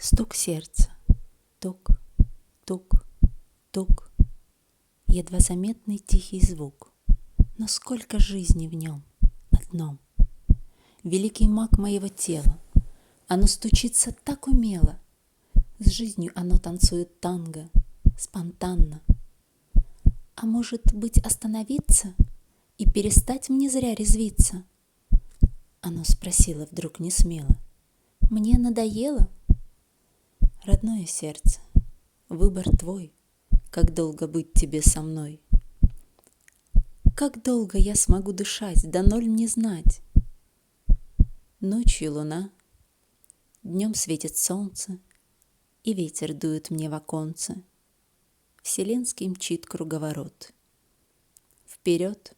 Стук сердца. Тук, тук, тук. Едва заметный тихий звук, но сколько жизни в нем одном. Великий маг моего тела, оно стучится так умело, с жизнью оно танцует танго, спонтанно. А может быть, остановиться и перестать мне зря резвиться? Оно спросило вдруг несмело. Мне надоело? Родное сердце, выбор твой, как долго быть тебе со мной? Как долго я смогу дышать, да ноль мне знать? Ночью луна, днем светит солнце, и ветер дует мне в оконце. Вселенский мчит круговорот. Вперед,